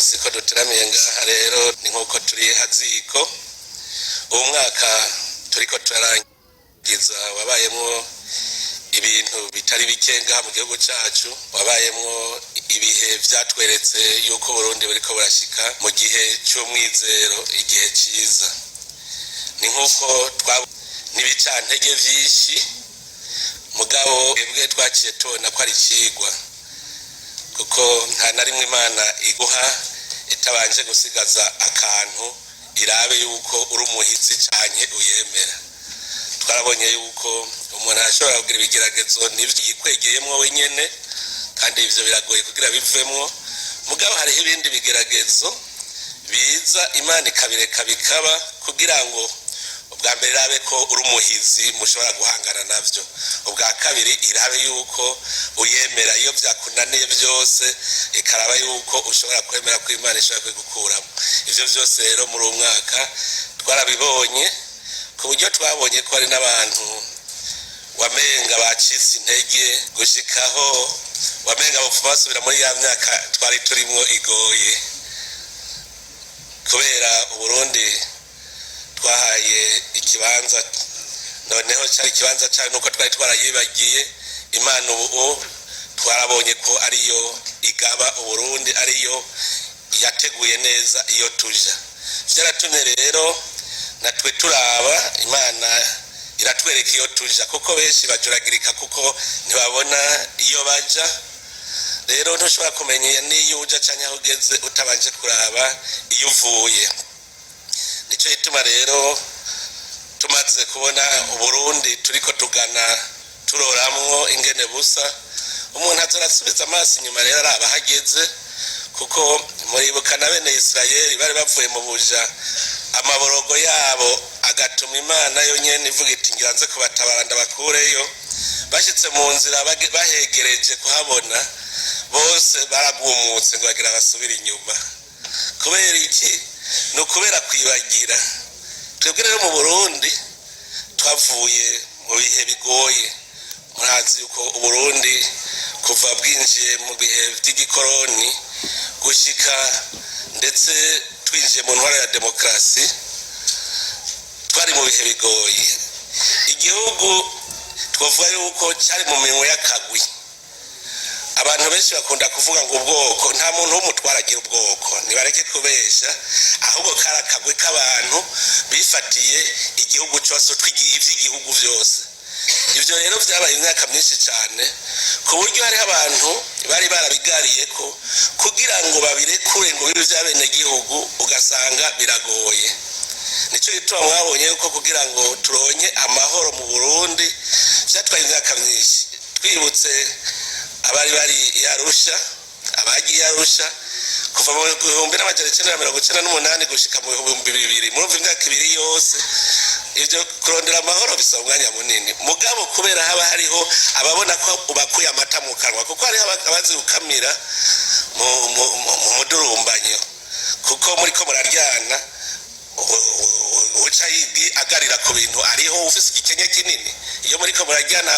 munsi ko duteramiye ngaha rero ni nkuko turi haziko umwaka turiko turarangiza wabayemwo ibintu bitari bikenga mu gihugu cyacu, wabayemwo ibihe vyatweretse yuko Burundi buriko burashika mu gihe cy'umwizero, igihe ciza. Ni nkuko n'ibicantege vyinshi mugabo ebwe twaciye tubona ko ari cigwa, kuko nta na rimwe Imana iguha itabanje gusigaza akantu irabe yuko uri umuhizi canke uyemera. Twarabonye yuko umuntu ashobora kugira ibigeragezo n'ivyo yikwegeyemwo wenyene, kandi ivyo biragoye kugira bivemwo. Mugabo hari ibindi bigeragezo biza Imana ikabireka bikaba kugira ngo ubwa mbere irabe ko uri umuhizi mushobora guhangana navyo, ubwa kabiri irabe yuko uyemera iyo vyakunaniye byose, ikaraba yuko ushobora kwemera ko Imana ishobora kugukuramo. Ivyo vyose rero muri uyu mwaka twarabibonye, ku buryo twabonye ko hari n'abantu wamenga bacitse intege gushikaho wamenga bapfa basubira muri ya myaka twari turimwo igoye, kubera Uburundi twahaye ikibanza, noneho cyari ikibanza cyane nuko twari twarayibagiye. Imana ubu twarabonye ko ariyo igaba Uburundi, ariyo yateguye neza iyo tuja. Vyaratumye rero natwe turaba Imana iratwereka iyo tuja, kuko benshi bajuragirika kuko ntibabona iyo baja. Rero ntushobora kumenya niyo uja canke aho ugeze utabanje kuraba iyo uvuye. Nico gituma rero tumaze kubona Uburundi turiko tugana turoramwo ingene busa, umuntu azarasubiza amaso inyuma rero araba hageze, kuko muribuka na bene Israeli bari bavuye mu buja, amaborogo yabo agatuma Imana yonyene ivuga iti ngiranze kubatabara ndabakureyo. Bashitse mu nzira bahegereje kuhabona, bose baragumutse ngo bagira basubira inyuma. Kubera iki? No kubera kwibagira. Twebwe rero mu Burundi twavuye mu bihe bigoye. Murazi yuko Uburundi kuva bwinjiye mu bihe by'igikoroni gushika ndetse twinjiye mu ntwara ya demokrasi, twari mu bihe bigoye. Igihugu twavuga yuko cyari mu minwe y'akagwi. Abantu benshi bakunda kuvuga ngo ubwoko, nta muntu w'umutwara agira ubwoko, nibareke kubesha, ahubwo karakagwe k'abantu bifatiye igihugu cyose, ivy'igihugu byose. Ivyo rero vyabaye imyaka myinshi cyane, ku buryo hari abantu bari barabigariye ko kugira ngo babirekure ngo bibe vyabene gihugu, ugasanga biragoye. Nico gituma mwabonye yuko kugira ngo turonke amahoro mu Burundi vyatwaye imyaka myinshi. Twibutse abari Yarusha, abagiye Yarusha kuva mu 1998 gushika mu 2000, murumva imyaka ibiri yose. Ivyo kurondera amahoro bisaba umwanya munini, mugabo kubera haba hariho ababona ko ubakuye amata mu kanwa, kuko hariho abazi gukamira mu mudurumbanyo, kuko muri ko muraryana uca yigi agarira ku bintu ariho ufise igikenye kinini. Iyo muri ko muraryana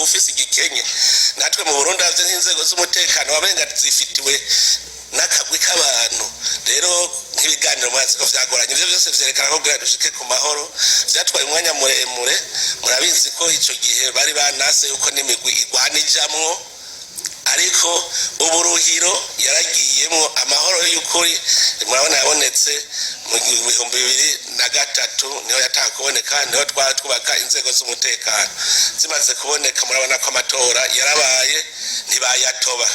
ufise igikenye, natwe mu Burundi havye n'inzego z'umutekano wabenga zifitiwe n'akagwi k'abantu. Rero nk'ibiganiro mwazi ko vyagoranye, ivyo byose vyerekana ko kugira dushike ku mahoro vyatwaye umwanya muremure. Murabizi ko ico gihe bari banase yuko n'imigwi igwanijamwo, ariko uburuhiro yaragiyemwo. Amahoro y'ukuri murabona yabonetse mu 2003, niho yataka kuboneka, niho twubaka inzego z'umutekano. Zimaze kuboneka murabona ko amatora yarabaye, ntibayatoba.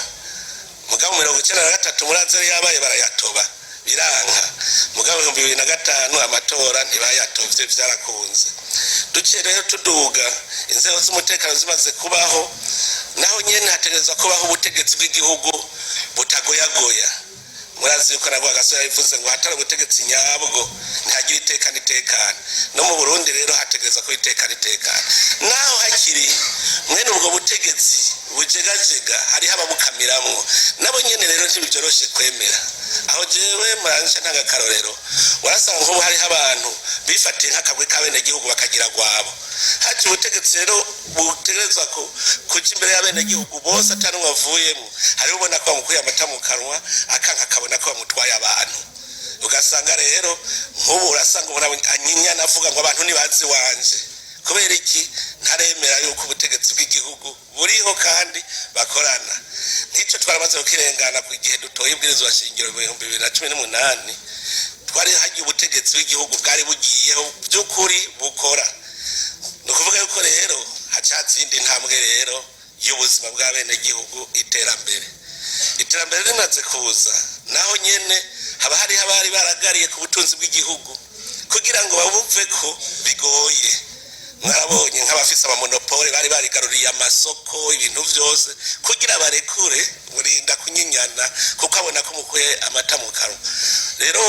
Mugabo 1993 murazeri yabaye barayatoba biranka. Mugabo 2005 amatora ntibayatovye, vyarakunze. Duciye rero tuduga, inzego z'umutekano zimaze kubaho, naho nyene hategerezwa kubaho ubutegetsi bw'igihugu butagoyagoya. Murazi yuko nabwo agasore yivuze ngo hatari ubutegetsi nyabwo ntihagira itekana. No mu Burundi rero hategerezwa ko itekana. Naho hakiri mwene ubwo butegetsi bujegajega, hariho ababukamiramwo, nabo nyene rero ntibyoroshe kwemera. Aho jewe muransha ntanga karorero warasanga nko hari abantu bifatiye nk'akagwe kabene gihugu bakagira gwabo haje ubutegetsi rero butegerezwa ko kuja imbere y'abene gihugu bose atanu bavuyemo hari ubona ko bamukuye amata mu kanwa akanka kabona ko bamutwaye abantu ugasanga rero nk'ubu urasanga umuntu anyinya navuga ngo abantu nibazi wanje kubera iki ntaremera yuko ubutegetsi bw'igihugu buriho kandi bakorana nico twaramaze ukirengana ku gihe dutoye ibwirizwa shingiro mu 2018 twari hagiye ubutegetsi bw'igihugu bwari bugiyeho by'ukuri bukora no kuvuga yuko rero hacazindi ntambwe rero y'ubuzima bw'abene gihugu iterambere rimaze kuza naho nyene haba hari habari baragariye ku butunzi bw'igihugu kugira ngo babuve ko bigoye mwarabonye nk'abafise abamonopole bari barigaruriye amasoko ibintu byose kugira barekure murinda kunyinyana kuko abona ko mukuye amata mu kanwa rero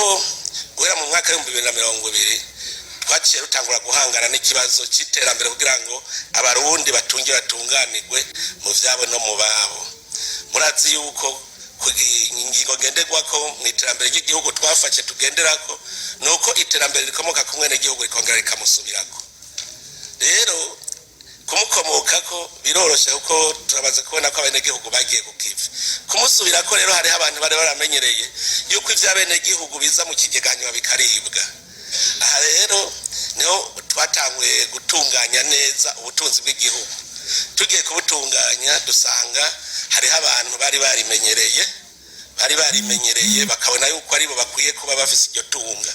guhera mu mwaka wa 2020 twaciye rutangura guhangana n'ikibazo cy'iterambere kugira ngo abarundi batunganirwe mu vyabo no mu babo murazi yuko ingingo ngenderwako mu iterambere ry'igihugu twafashe tugenderako nuko iterambere rikomoka ku mwene gihugu rikongera rikamusubirako rero kumukomokako biroroshe kuko turabaze kubona ko abene gihugu bagiye kukiva kumusubirako rero hari abantu bari baramenyereye yuko ivy'abene gihugu biza mu kigeganywa bikaribwa aha rero niho twatanguye gutunganya neza ubutunzi bw'igihugu tugiye kubutunganya dusanga hariho abantu bari barimenyereye bakabona yuko aribo bakwiye kuba bafise iryo tunga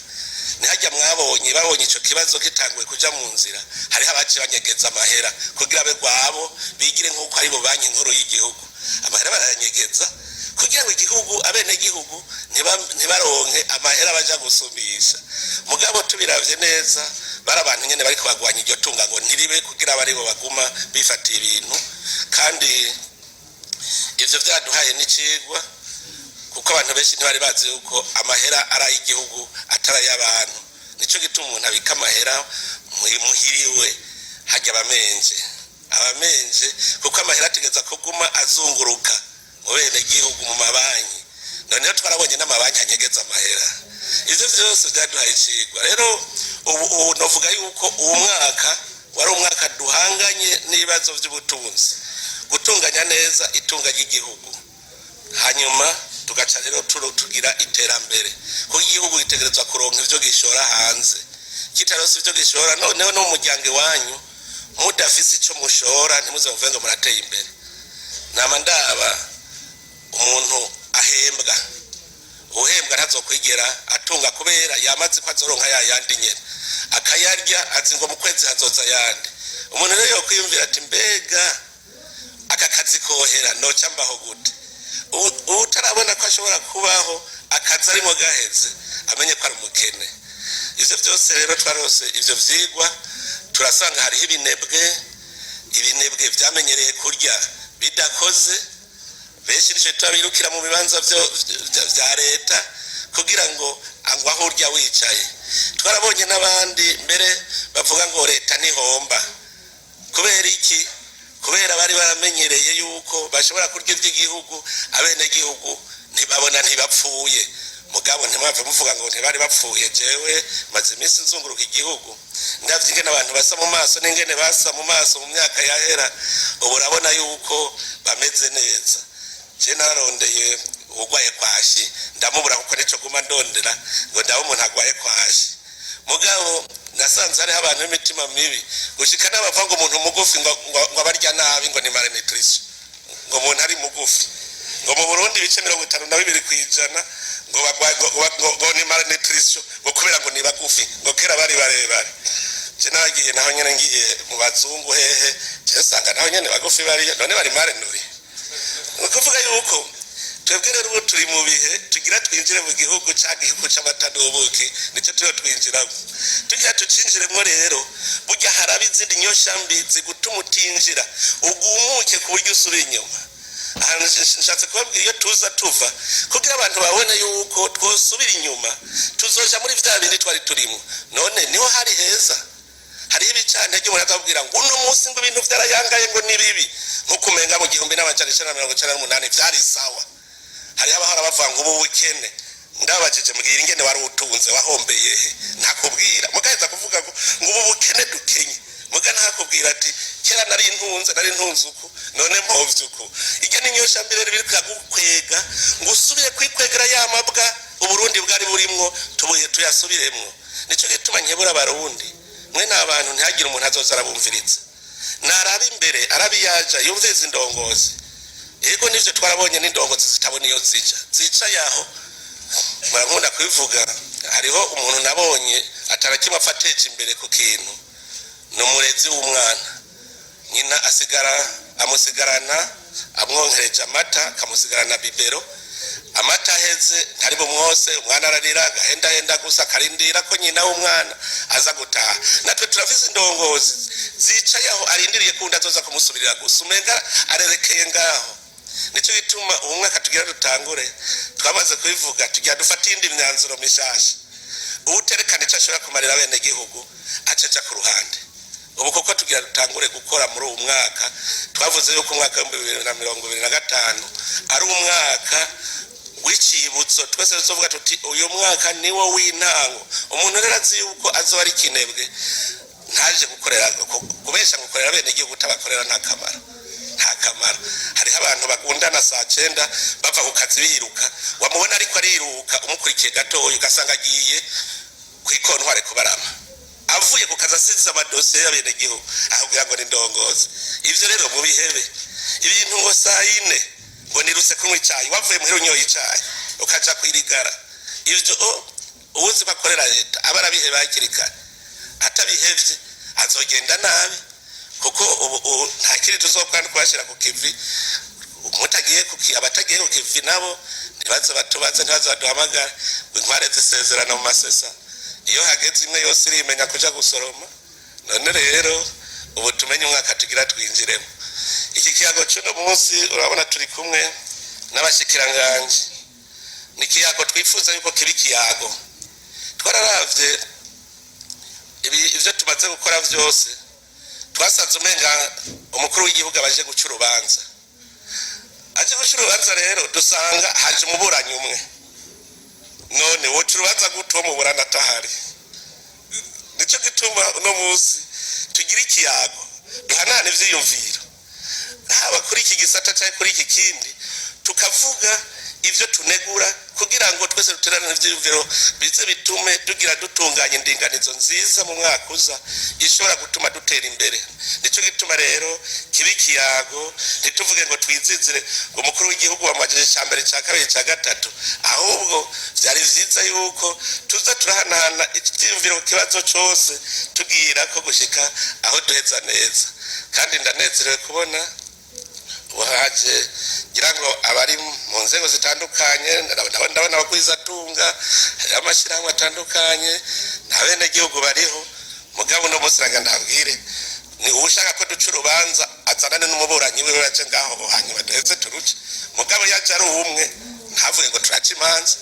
nihajya babonye ico kibazo kitanguye kuja mu nzira hariho abaci banyegeza amahera kugira abe gwabo bigire nk'uko aribo banki nkuru y'igihugu amahera baranyegeza kugira ngo igihugu abene gihugu ntibaronke amahera baja gusumisha mugabo tubiravye neza barabantu nyene bari kubagwanya iryo tunga ngo ntiribe kugira baribo baguma bifatiye ibintu kandi ivyo vyaduhaye n'icigwa kuko abantu benshi ntibari bazi yuko amahera ari igihugu atari y'abantu nico gituma umuntu abika amahera muhiriwe hajya abamenje kuko amahera ategeza kuguma azunguruka mu bene gihugu mu mabanki noneho twarabonye n'amabanki anyegeza amahera ivyo vyose vyaduhaye icigwa rero ubu novuga yuko uwo mwaka wari umwaka duhanganye n'ibibazo vy'ubutunzi gutunganya neza itunga ry'igihugu hanyuma tugaca rero tugira iterambere kuko igihugu gitegerezwa kuronka ivyo gishora hanze kitarose ivyo gishora noneho no mu muryango wanyu mudafise ico mushora ntimuze muvuge ngo murateye imbere nama ndaba umuntu ahembwa ntazokwigera atunga kubera yamaze ko azoronka yandi nyene akayarya azi ngo mu kwezi hazoza yandi umuntu rero yokwiyumvira ati mbega aka kazi kohera noca mbaho gute utarabona ko ashobora kubaho akazi arimo gaheze amenye ko ari umukene ivyo byose rero twarose ivyo vyigwa turasanga hariho ibinebwe vyamenyereye kurya bidakoze benshi nico twabirukira mu bibanza vya leta kugira ngo aho urya wicaye twarabonye n'abandi mbere bavuga ngo leta nihomba kubera iki kubera bari baramenyereye yuko bashobora kurya ivy'igihugu abene gihugu ntibabona ntibapfuye mugabo ntimwave muvuga ngo ntibari bapfuye jewe maze iminsi nzunguruka igihugu ndavye ingene abantu basa mu maso n'ingene basa mu maso mu myaka yahera ubu urabona yuko bameze neza je nararondeye ugwaye kwashi ndamubura kuko nico guma ndondera ngo ndaho umuntu agwaye kwashi mugabo nasanze hari abantu b'imitima mibi gushika n'abava ngo umuntu mugufi ngo abarya nabi ngo ni malnutrition ngo umuntu ari mugufi ngo mu Burundi bice 52% ngo ni malnutrition ngo kubera ngo ni bagufi ngo kera bari barebare je nagiye naho nyene ngiye mu bazungu hehe je sanga naho nyene bagufi bari none bari malnuri ukuvuga yuko twebwe rero ubu turi mu bihe tugira twinjire mu gihugu cy'igihugu cy'amatadobuki nicyo tuyo twinjiramo tugira tucinjiremo rero burya harabi izindi nyoshambi zigutuma utinjira ugumuke ku buryo usubira inyuma nshatse kubabwira iyo tuva kugira abantu babone yuko twosubira inyuma tuzoja muri vya bindi twari turimo none niho hari heza hari ibicane cyo umuntu akabwira ngo uno munsi ngo ibintu vyarayangaye ngo ni bibi nkuko umenga mu 1998 vyari sawa hari abahora bavanga ubu weekend ndabajije mbwira ingene wari utunze wahombeye ntakubwira mugaheza kuvuga ngo ubu bukene dukenye muga ntakubwira ati kera nari ntunze uku none mpovye uku iryo ni nyosha mbere biri kugukwega ngo usubire kwikwegera ya mabwa uburundi bwari burimwo tubuye tuyasubiremwo nico gituma nkebura abarundi mwe n'abantu ntihagire umuntu azoza arabumviritsa naraba imbere arabiyaja yumviza indongozi yego nivyo twarabonye n'indongozi zitabona iyo zica yaho murakunda kwivuga hariho umuntu nabonye atarakimwe afateje imbere ku kintu n'umurezi w'umwana nyina amusigarana amwonkereje amata kamusigarana bibero amata heze ntari bumwose umwana ararira gahenda gusa karindira ko nyina w'umwana aza gutaha natwe turafise indongozi zica yaho arindiriye kunda azoza kumusubirira gusa umenga arerekeye ngaho nico gituma umwaka tugira dutangure twamaze kubivuga tugira dufata indi myanzuro mishasha uterekana ico ashobora kumarira bene gihugu aceja ku ruhande ubu koko tugira dutangure gukora muri uwo mwaka twavuze yuko umwaka wa 2025 ari umwaka w'icibutso twese tuzovuga tuti uyu mwaka niwo w'intango umuntu rero azi yuko azoba ari kinebwe ntaje gukorera kubesha gukorera bene gihugu tabakorera nta kamara hariho abantu bagundana saa 9 bava ku kazi biruka wamubona ariko ariruka umukurikiye gatoyo ugasanga agiye kwikontware kubarama avuye ku kazi asize amadosiye y'abene gihugu ahubwira ngo ni ndongozi ivyo rero mu bihebe ibintu ngo saa 4 ngo niruse kunywa icyayi wavuye muhero unyoye icyayi ukaja kwirigara ivyo ubuzi bakorera leta abarabiheba hakirikana atabihevye azogenda nabi kuko ubu ntakiri tuzokwanda kubashira ku kivi umutagiye abatagiye ku kivi nabo ntibaze batubaze ntibaze baduhamagara inkware zisezerana mu masesa iyo hageze imwe yose irimenya kuja gusoroma none rero ubu tumenye umwaka tugira twinjiremo iki kiyago cy'uno munsi urabona turi kumwe n'abashikiranganje nikiyago twifuza yuko kibi kiyago twararavye ivyo tumaze gukora vyose twasanze umenga umukuru w'igihugu abaje guca urubanza aje guca urubanza rero dusanga haje umuburanyi umwe none woca urubanza guto muburana atahari nico gituma uno munsi tugira ikiyago duhanane ivyiyumviro haba kuri iki gisata cyangwa kuri iki kindi tukavuga ivyo tunegura kugira ngo twese duterane ivyiyumviro bize bitume tugira dutunganya indinganizo nziza mu mwaka uza ishobora gutuma dutera imbere nico gituma rero kibi kiyago ntituvuge ngo twizizire ngo umukuru w'igihugu wamajije ca mbere ca kabiri ca gatatu ahubwo vyari vyiza yuko tuza turahanahana ivyiyumviro ku kibazo cose tugira ko gushika aho duheza neza kandi ndanezerewe kubona waje ngira ngo abari mu nzego zitandukanye ndabona abakwizatunga amashirahamwe atandukanye nabene gihugu bariho mugabo no musiraga ndabwire ni ushaka ko duca urubanza azanane n'umuburanyi we baje ngaho hanyuma duheze turuce mugabo yaje ari umwe ntavuye ngo turaca imanza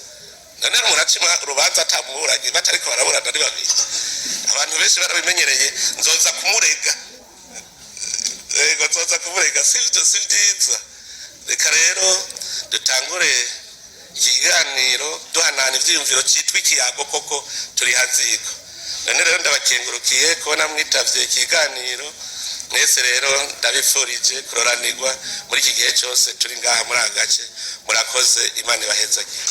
none muraca urubanza atamuburanyi batariko baraburana ari babiri abantu benshi barabimenyereye nzoza kumurega nzoza kumurega sivyo sivyiza reka rero dutangure ikiganiro duhanana ivyiyumviro citwa ikiyago koko turi haziko none rero ndabakengurukiye kubona mwitavye ikiganiro mwese rero ndabifurije kuroranirwa muri iki gihe cyose turi ngaha muri agace murakoze Imana ibahezagire.